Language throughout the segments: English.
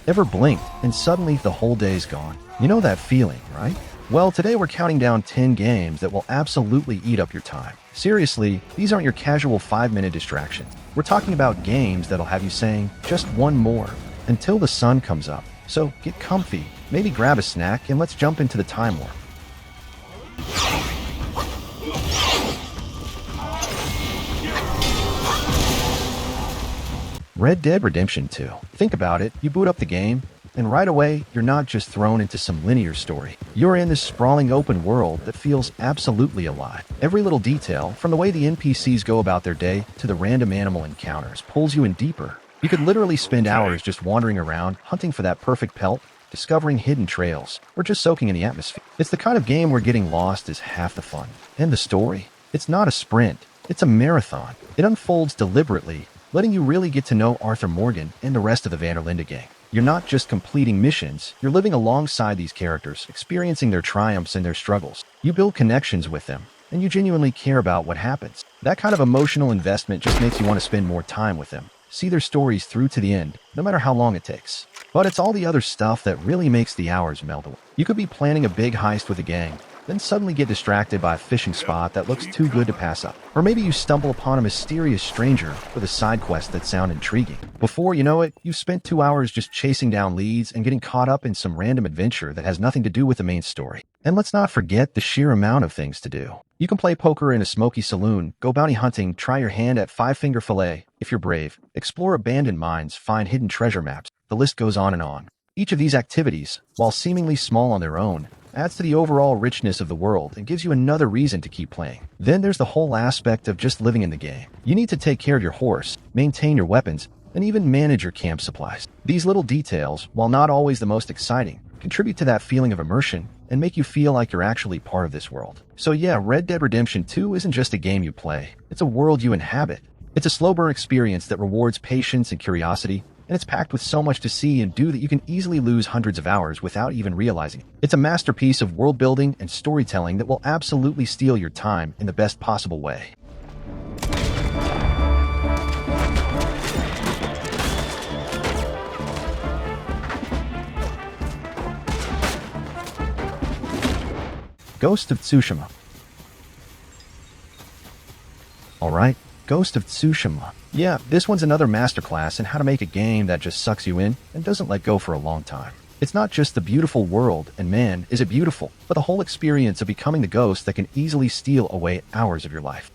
Ever blinked and suddenly the whole day's gone? You know that feeling, right? Well, today we're counting down 10 games that will absolutely eat up your time. Seriously, these aren't your casual 5-minute distractions. We're talking about games that'll have you saying, just one more, until the sun comes up. So get comfy, maybe grab a snack, and let's jump into the time warp. Red Dead Redemption 2. Think about it, you boot up the game, and right away, you're not just thrown into some linear story. You're in this sprawling open world that feels absolutely alive. Every little detail, from the way the NPCs go about their day to the random animal encounters, pulls you in deeper. You could literally spend hours just wandering around, hunting for that perfect pelt, discovering hidden trails, or just soaking in the atmosphere. It's the kind of game where getting lost is half the fun. And the story? It's not a sprint, it's a marathon. It unfolds deliberately, letting you really get to know Arthur Morgan and the rest of the Van der Linde gang. You're not just completing missions, you're living alongside these characters, experiencing their triumphs and their struggles. You build connections with them, and you genuinely care about what happens. That kind of emotional investment just makes you want to spend more time with them, see their stories through to the end, no matter how long it takes. But it's all the other stuff that really makes the hours melt away. You could be planning a big heist with a gang, then suddenly get distracted by a fishing spot that looks too good to pass up. Or maybe you stumble upon a mysterious stranger with a side quest that sounds intriguing. Before you know it, you've spent 2 hours just chasing down leads and getting caught up in some random adventure that has nothing to do with the main story. And let's not forget the sheer amount of things to do. You can play poker in a smoky saloon, go bounty hunting, try your hand at five-finger fillet, if you're brave, explore abandoned mines, find hidden treasure maps. The list goes on and on. Each of these activities, while seemingly small on their own, adds to the overall richness of the world and gives you another reason to keep playing. Then there's the whole aspect of just living in the game. You need to take care of your horse, maintain your weapons, and even manage your camp supplies. These little details, while not always the most exciting, contribute to that feeling of immersion and make you feel like you're actually part of this world. So yeah, Red Dead Redemption 2 isn't just a game you play, it's a world you inhabit. It's a slow burn experience that rewards patience and curiosity, and it's packed with so much to see and do that you can easily lose hundreds of hours without even realizing it. It's a masterpiece of world building and storytelling that will absolutely steal your time in the best possible way. Ghost of Tsushima. Alright, Ghost of Tsushima. Yeah, this one's another masterclass in how to make a game that just sucks you in and doesn't let go for a long time. It's not just the beautiful world, and man, is it beautiful, but the whole experience of becoming the ghost that can easily steal away hours of your life.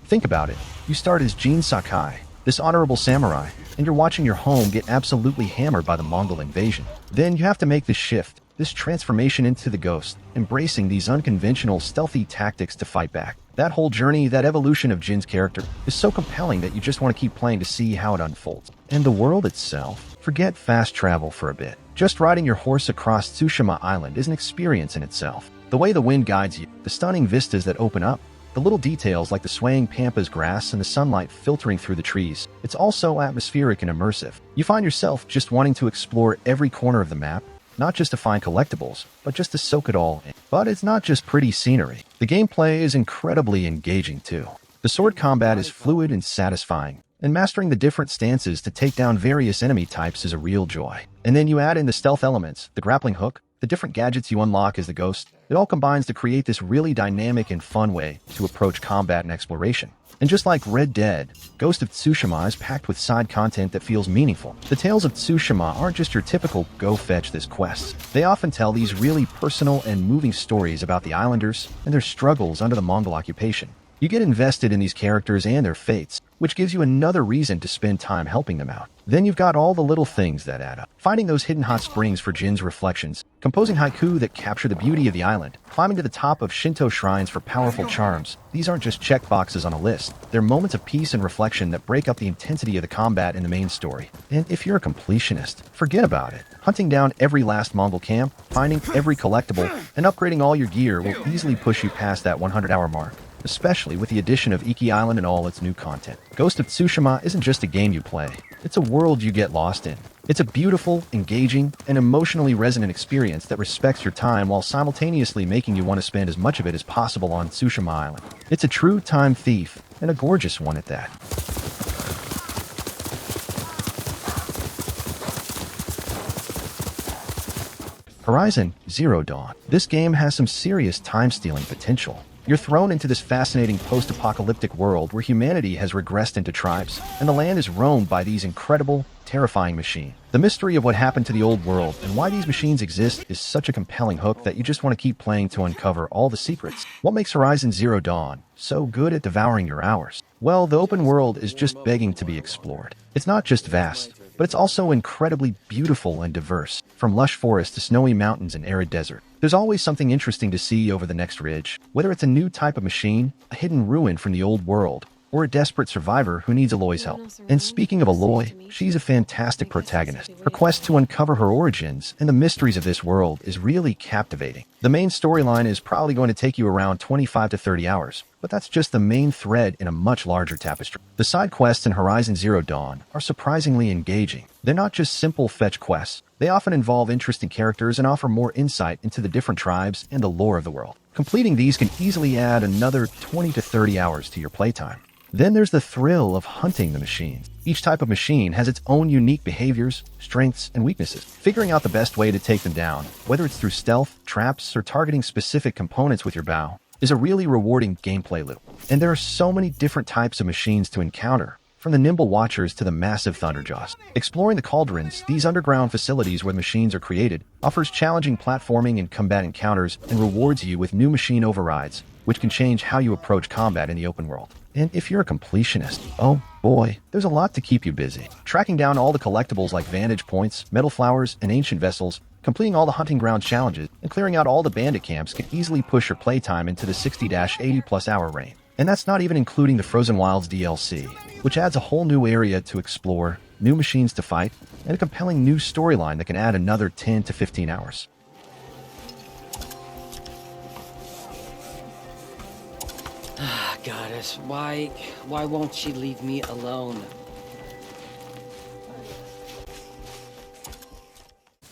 Think about it. You start as Jin Sakai, this honorable samurai, and you're watching your home get absolutely hammered by the Mongol invasion. Then you have to make this shift, this transformation into the ghost, embracing these unconventional, stealthy tactics to fight back. That whole journey, that evolution of Jin's character, is so compelling that you just want to keep playing to see how it unfolds. And the world itself? Forget fast travel for a bit. Just riding your horse across Tsushima Island is an experience in itself. The way the wind guides you, the stunning vistas that open up, the little details like the swaying pampas grass and the sunlight filtering through the trees. It's all so atmospheric and immersive. You find yourself just wanting to explore every corner of the map, not just to find collectibles, but just to soak it all in. But it's not just pretty scenery. The gameplay is incredibly engaging too. The sword combat is fluid and satisfying, and mastering the different stances to take down various enemy types is a real joy. And then you add in the stealth elements, the grappling hook, the different gadgets you unlock as the ghost. It all combines to create this really dynamic and fun way to approach combat and exploration. And just like Red Dead, Ghost of Tsushima is packed with side content that feels meaningful. The Tales of Tsushima aren't just your typical go fetch this quests. They often tell these really personal and moving stories about the islanders and their struggles under the Mongol occupation. You get invested in these characters and their fates, which gives you another reason to spend time helping them out. Then you've got all the little things that add up. Finding those hidden hot springs for Jin's reflections, composing haiku that capture the beauty of the island, climbing to the top of Shinto shrines for powerful charms. These aren't just checkboxes on a list. They're moments of peace and reflection that break up the intensity of the combat in the main story. And if you're a completionist, forget about it. Hunting down every last Mongol camp, finding every collectible, and upgrading all your gear will easily push you past that 100-hour mark, especially with the addition of Iki Island and all its new content. Ghost of Tsushima isn't just a game you play, it's a world you get lost in. It's a beautiful, engaging, and emotionally resonant experience that respects your time while simultaneously making you want to spend as much of it as possible on Tsushima Island. It's a true time thief, and a gorgeous one at that. Horizon Zero Dawn. This game has some serious time-stealing potential. You're thrown into this fascinating post-apocalyptic world where humanity has regressed into tribes, and the land is roamed by these incredible, terrifying machines. The mystery of what happened to the old world and why these machines exist is such a compelling hook that you just want to keep playing to uncover all the secrets. What makes Horizon Zero Dawn so good at devouring your hours? Well, the open world is just begging to be explored. It's not just vast, but it's also incredibly beautiful and diverse, from lush forests to snowy mountains and arid desert. There's always something interesting to see over the next ridge, whether it's a new type of machine, a hidden ruin from the old world, or a desperate survivor who needs Aloy's help. And speaking of Aloy, she's a fantastic protagonist. Her quest to uncover her origins and the mysteries of this world is really captivating. The main storyline is probably going to take you around 25 to 30 hours, but that's just the main thread in a much larger tapestry. The side quests in Horizon Zero Dawn are surprisingly engaging. They're not just simple fetch quests. They often involve interesting characters and offer more insight into the different tribes and the lore of the world. Completing these can easily add another 20 to 30 hours to your playtime. Then there's the thrill of hunting the machines. Each type of machine has its own unique behaviors, strengths, and weaknesses. Figuring out the best way to take them down, whether it's through stealth, traps, or targeting specific components with your bow, is a really rewarding gameplay loop. And there are so many different types of machines to encounter, from the nimble watchers to the massive thunderjaws. Exploring the cauldrons, these underground facilities where machines are created, offers challenging platforming and combat encounters and rewards you with new machine overrides, which can change how you approach combat in the open world. And if you're a completionist, oh boy, there's a lot to keep you busy. Tracking down all the collectibles like vantage points, metal flowers, and ancient vessels, completing all the hunting ground challenges, and clearing out all the bandit camps can easily push your playtime into the 60-80 plus hour range. And that's not even including the Frozen Wilds DLC, which adds a whole new area to explore, new machines to fight, and a compelling new storyline that can add another 10 to 15 hours. Goddess, why won't she leave me alone?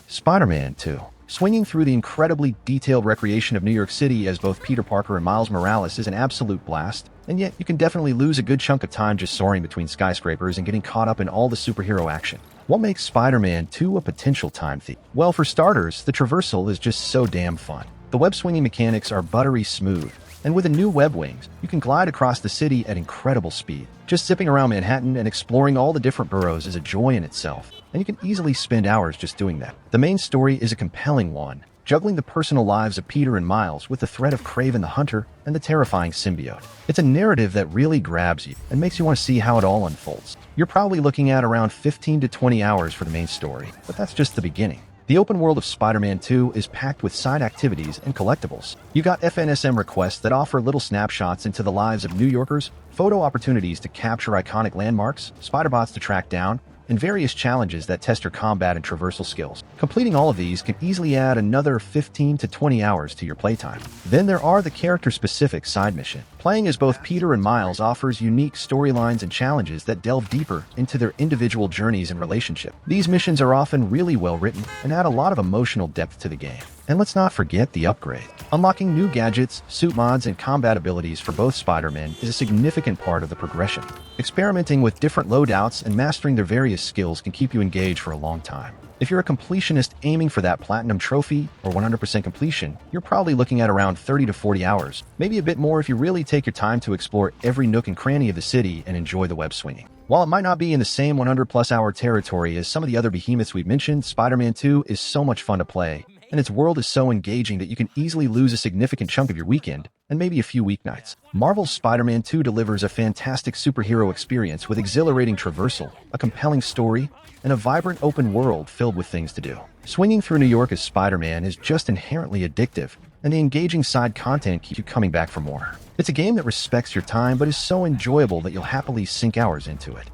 Spider-Man 2. Swinging through the incredibly detailed recreation of New York City as both Peter Parker and Miles Morales is an absolute blast, and yet you can definitely lose a good chunk of time just soaring between skyscrapers and getting caught up in all the superhero action. What makes Spider-Man 2 a potential time thief? Well, for starters, the traversal is just so damn fun. The web-swinging mechanics are buttery smooth, and with the new web wings, you can glide across the city at incredible speed. Just zipping around Manhattan and exploring all the different boroughs is a joy in itself, and you can easily spend hours just doing that. The main story is a compelling one, juggling the personal lives of Peter and Miles with the threat of Kraven the Hunter and the terrifying symbiote. It's a narrative that really grabs you and makes you want to see how it all unfolds. You're probably looking at around 15 to 20 hours for the main story, but that's just the beginning. The open world of Spider-Man 2 is packed with side activities and collectibles. You got FNSM requests that offer little snapshots into the lives of New Yorkers, photo opportunities to capture iconic landmarks, Spider-Bots to track down, and various challenges that test your combat and traversal skills. Completing all of these can easily add another 15 to 20 hours to your playtime. Then there are the character-specific side missions. Playing as both Peter and Miles offers unique storylines and challenges that delve deeper into their individual journeys and relationship. These missions are often really well written and add a lot of emotional depth to the game. And let's not forget the upgrade. Unlocking new gadgets, suit mods, and combat abilities for both Spider-Men is a significant part of the progression. Experimenting with different loadouts and mastering their various skills can keep you engaged for a long time. If you're a completionist aiming for that platinum trophy or 100% completion, you're probably looking at around 30 to 40 hours, maybe a bit more if you really take your time to explore every nook and cranny of the city and enjoy the web swinging. While it might not be in the same 100+ hour territory as some of the other behemoths we've mentioned, Spider-Man 2 is so much fun to play, and its world is so engaging that you can easily lose a significant chunk of your weekend and maybe a few weeknights. Marvel's Spider-Man 2 delivers a fantastic superhero experience with exhilarating traversal, a compelling story, and a vibrant open world filled with things to do. Swinging through New York as Spider-Man is just inherently addictive, and the engaging side content keeps you coming back for more. It's a game that respects your time but is so enjoyable that you'll happily sink hours into it.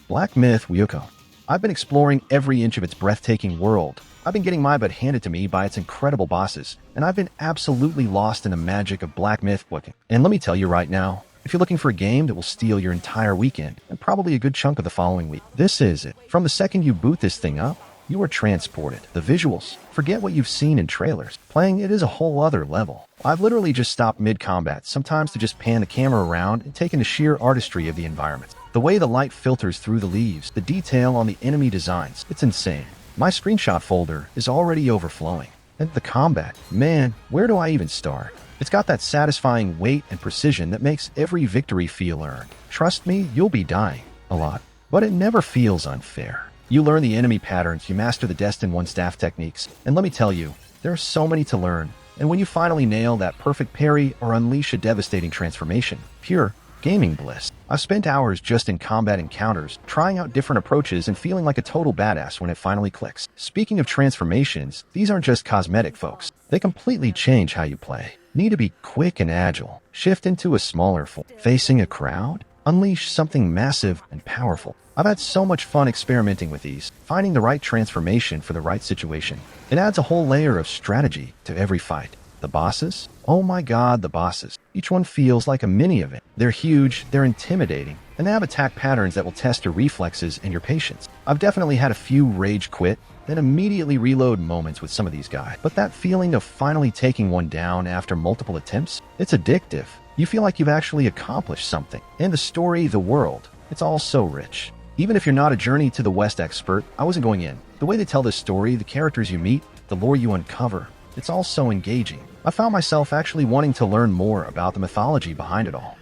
Black Myth Wukong. I've been exploring every inch of its breathtaking world. I've been getting my butt handed to me by its incredible bosses, and I've been absolutely lost in the magic of Black Myth Wukong. And let me tell you right now, if you're looking for a game that will steal your entire weekend, and probably a good chunk of the following week, this is it. From the second you boot this thing up, you are transported. The visuals, forget what you've seen in trailers. Playing it is a whole other level. I've literally just stopped mid-combat, sometimes to just pan the camera around and take in the sheer artistry of the environment. The way the light filters through the leaves, the detail on the enemy designs, it's insane. My screenshot folder is already overflowing. And the combat, man, where do I even start? It's got that satisfying weight and precision that makes every victory feel earned. Trust me, you'll be dying. A lot. But it never feels unfair. You learn the enemy patterns, you master the Destin 1 staff techniques, and let me tell you, there are so many to learn. And when you finally nail that perfect parry or unleash a devastating transformation, pure gaming bliss. I've spent hours just in combat encounters, trying out different approaches and feeling like a total badass when it finally clicks. Speaking of transformations, these aren't just cosmetic, folks. They completely change how you play. Need to be quick and agile, shift into a smaller form, facing a crowd, unleash something massive and powerful. I've had so much fun experimenting with these, finding the right transformation for the right situation. It adds a whole layer of strategy to every fight. The bosses? Oh my god, the bosses. Each one feels like a mini event. They're huge, they're intimidating, and they have attack patterns that will test your reflexes and your patience. I've definitely had a few rage quit, then immediately reload moments with some of these guys. But that feeling of finally taking one down after multiple attempts, it's addictive. You feel like you've actually accomplished something. And the story, the world, it's all so rich. Even if you're not a Journey to the West expert, I wasn't going in. The way they tell this story, the characters you meet, the lore you uncover, it's all so engaging. I found myself actually wanting to learn more about the mythology behind it all.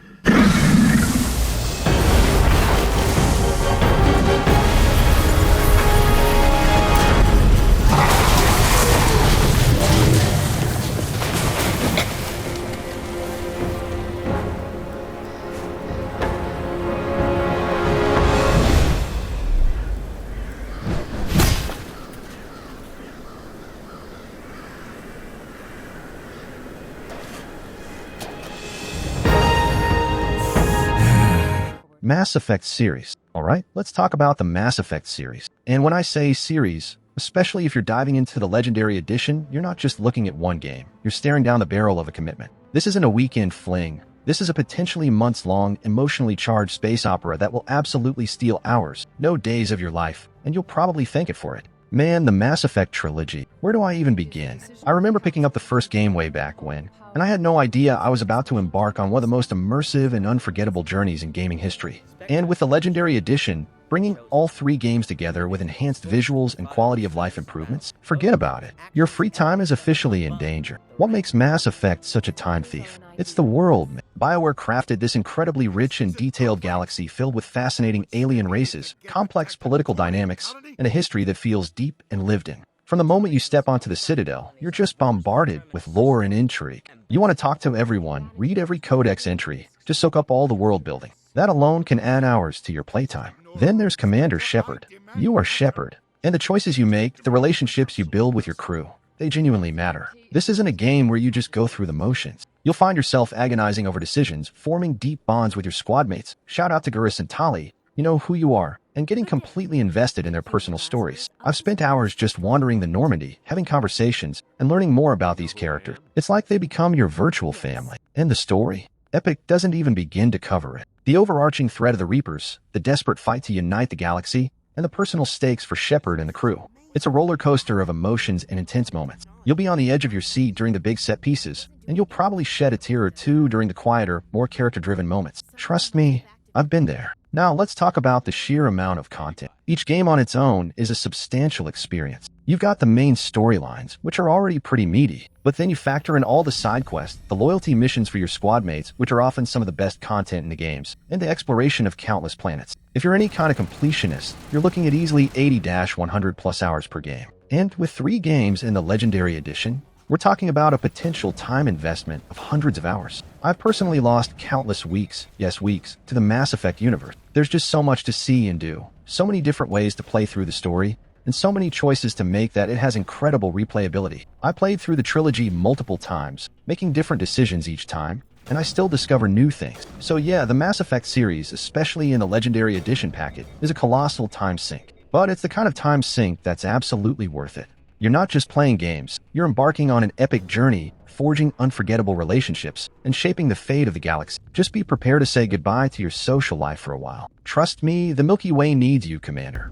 Mass Effect series. Alright, let's talk about the Mass Effect series. And when I say series, especially if you're diving into the Legendary Edition, you're not just looking at one game. You're staring down the barrel of a commitment. This isn't a weekend fling. This is a potentially months-long, emotionally charged space opera that will absolutely steal hours, no days of your life, and you'll probably thank it for it. Man, the Mass Effect trilogy. Where do I even begin? I remember picking up the first game way back when, and I had no idea I was about to embark on one of the most immersive and unforgettable journeys in gaming history. And with the Legendary Edition, bringing all 3 games together with enhanced visuals and quality of life improvements, forget about it. Your free time is officially in danger. What makes Mass Effect such a time thief? It's the world, man. BioWare crafted this incredibly rich and detailed galaxy filled with fascinating alien races, complex political dynamics, and a history that feels deep and lived in. From the moment you step onto the Citadel, you're just bombarded with lore and intrigue. You want to talk to everyone, read every codex entry, just soak up all the world building. That alone can add hours to your playtime. Then there's Commander Shepard. You are Shepard, and the choices you make, the relationships you build with your crew, they genuinely matter. This isn't a game where you just go through the motions. You'll find yourself agonizing over decisions, forming deep bonds with your squad mates. Shout out to Garrus and Tali. You know who you are, and getting completely invested in their personal stories. I've spent hours just wandering the Normandy, having conversations, and learning more about these characters. It's like they become your virtual family. And the story? Epic doesn't even begin to cover it. The overarching threat of the Reapers, the desperate fight to unite the galaxy, and the personal stakes for Shepard and the crew. It's a roller coaster of emotions and intense moments. You'll be on the edge of your seat during the big set pieces, and you'll probably shed a tear or two during the quieter, more character-driven moments. Trust me, I've been there. Now let's talk about the sheer amount of content. Each game on its own is a substantial experience. You've got the main storylines, which are already pretty meaty, but then you factor in all the side quests, the loyalty missions for your squad mates, which are often some of the best content in the games, and the exploration of countless planets. If you're any kind of completionist, you're looking at easily 80-100 plus hours per game. And with 3 games in the Legendary Edition, we're talking about a potential time investment of hundreds of hours. I've personally lost countless weeks, yes weeks, to the Mass Effect universe. There's just so much to see and do, so many different ways to play through the story, and so many choices to make that it has incredible replayability. I played through the trilogy multiple times, making different decisions each time, and I still discover new things. So yeah, the Mass Effect series, especially in the Legendary Edition packet, is a colossal time sink. But it's the kind of time sink that's absolutely worth it. You're not just playing games, you're embarking on an epic journey, forging unforgettable relationships, and shaping the fate of the galaxy. Just be prepared to say goodbye to your social life for a while. Trust me, the Milky Way needs you, Commander.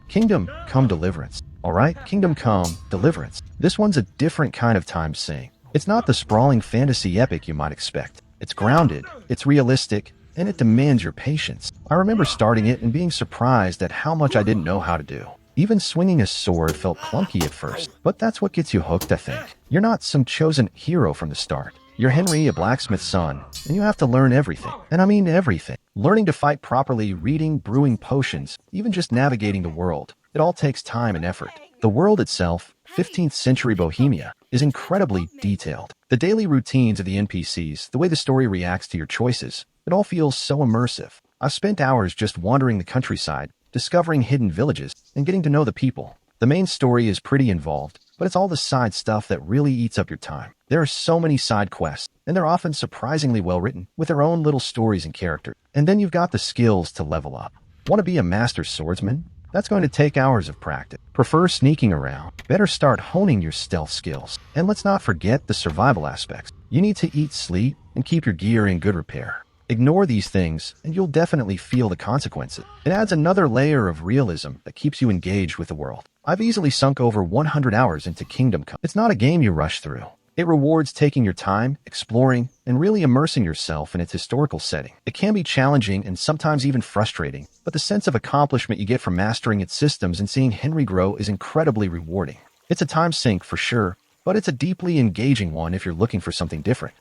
Kingdom Come Deliverance. Alright, Kingdom Come Deliverance. This one's a different kind of time sink. It's not the sprawling fantasy epic you might expect. It's grounded, it's realistic, and it demands your patience. I remember starting it and being surprised at how much I didn't know how to do. Even swinging a sword felt clunky at first, but that's what gets you hooked, I think. You're not some chosen hero from the start. You're Henry, a blacksmith's son, and you have to learn everything. And I mean everything. Learning to fight properly, reading, brewing potions, even just navigating the world. It all takes time and effort. The world itself, 15th century Bohemia, is incredibly detailed. The daily routines of the NPCs, the way the story reacts to your choices, it all feels so immersive. I've spent hours just wandering the countryside, discovering hidden villages, and getting to know the people. The main story is pretty involved, but it's all the side stuff that really eats up your time. There are so many side quests, and they're often surprisingly well written, with their own little stories and characters. And then you've got the skills to level up. Want to be a master swordsman? That's going to take hours of practice. Prefer sneaking around? Better start honing your stealth skills. And let's not forget the survival aspects. You need to eat, sleep, and keep your gear in good repair. Ignore these things, and you'll definitely feel the consequences. It adds another layer of realism that keeps you engaged with the world. I've easily sunk over 100 hours into Kingdom Come. It's not a game you rush through. It rewards taking your time, exploring, and really immersing yourself in its historical setting. It can be challenging and sometimes even frustrating, but the sense of accomplishment you get from mastering its systems and seeing Henry grow is incredibly rewarding. It's a time sink for sure, but it's a deeply engaging one if you're looking for something different.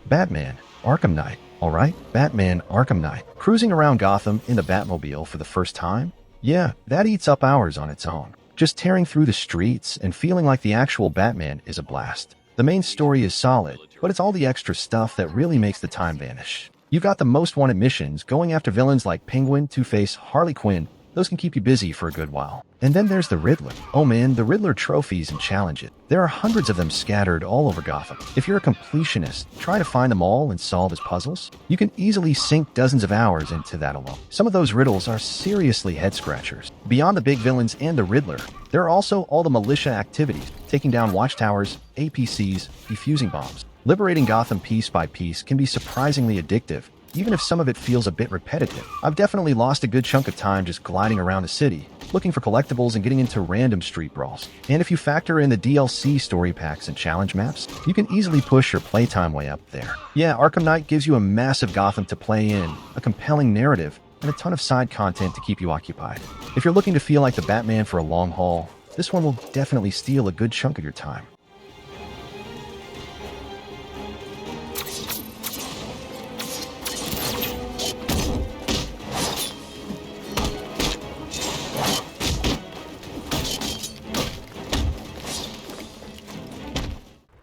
Batman Arkham Knight. Alright, Batman Arkham Knight. Cruising around Gotham in the Batmobile for the first time? Yeah, that eats up hours on its own. Just tearing through the streets and feeling like the actual Batman is a blast. The main story is solid, but it's all the extra stuff that really makes the time vanish. You've got the most wanted missions going after villains like Penguin, Two-Face, Harley Quinn. Those can keep you busy for a good while. And then there's the Riddler. Oh man, the Riddler trophies and challenges. There are hundreds of them scattered all over Gotham. If you're a completionist, try to find them all and solve his puzzles. You can easily sink dozens of hours into that alone. Some of those riddles are seriously head-scratchers. Beyond the big villains and the Riddler, there are also all the militia activities, taking down watchtowers, APCs, defusing bombs. Liberating Gotham piece by piece can be surprisingly addictive, even if some of it feels a bit repetitive. I've definitely lost a good chunk of time just gliding around the city, looking for collectibles and getting into random street brawls. And if you factor in the DLC story packs and challenge maps, you can easily push your playtime way up there. Yeah, Arkham Knight gives you a massive Gotham to play in, a compelling narrative, and a ton of side content to keep you occupied. If you're looking to feel like the Batman for a long haul, this one will definitely steal a good chunk of your time.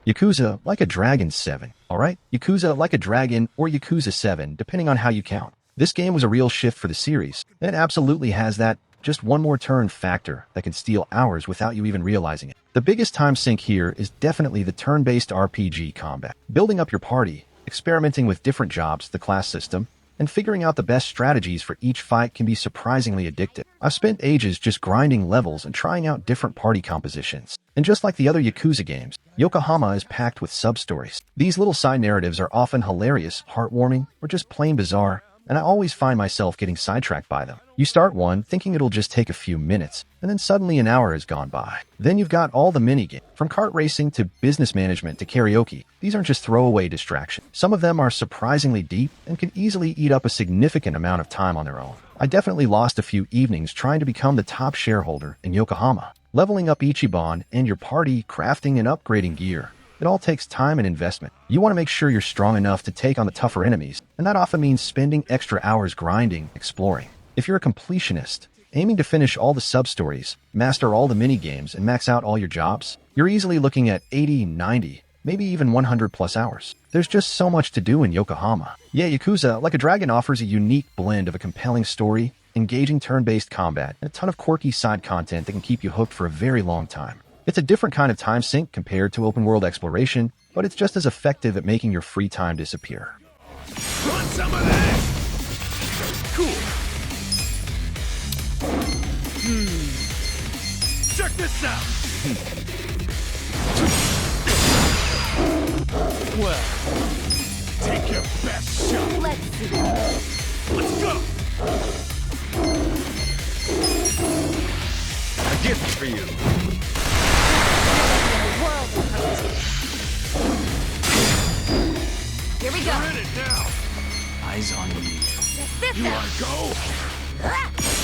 Yakuza Like a Dragon 7. Alright, Yakuza Like a Dragon or Yakuza 7, depending on how you count. This game was a real shift for the series, and it absolutely has that just one more turn factor that can steal hours without you even realizing it. The biggest time sink here is definitely the turn-based RPG combat. Building up your party, experimenting with different jobs, the class system, and figuring out the best strategies for each fight can be surprisingly addictive. I've spent ages just grinding levels and trying out different party compositions. And just like the other Yakuza games, Yokohama is packed with sub-stories. These little side narratives are often hilarious, heartwarming, or just plain bizarre, and I always find myself getting sidetracked by them. You start one thinking it'll just take a few minutes, and then suddenly an hour has gone by. Then you've got all the minigames, from kart racing to business management to karaoke. These aren't just throwaway distractions. Some of them are surprisingly deep and can easily eat up a significant amount of time on their own. I definitely lost a few evenings trying to become the top shareholder in Yokohama. Leveling up Ichiban and your party, crafting and upgrading gear. It all takes time and investment. You want to make sure you're strong enough to take on the tougher enemies, and that often means spending extra hours grinding, exploring. If you're a completionist, aiming to finish all the sub-stories, master all the mini-games, and max out all your jobs, you're easily looking at 80, 90, maybe even 100 plus hours. There's just so much to do in Yokohama. Yeah, Yakuza Like a Dragon offers a unique blend of a compelling story, engaging turn-based combat, and a ton of quirky side content that can keep you hooked for a very long time. It's a different kind of time sink compared to open-world exploration, but it's just as effective at making your free time disappear. Want some of that? Cool. Check this out. Well, take your best shot. Let's see. Let's go. gift for you. Here we go. We're in it now. Eyes on me. This You out. wanna go? Ah!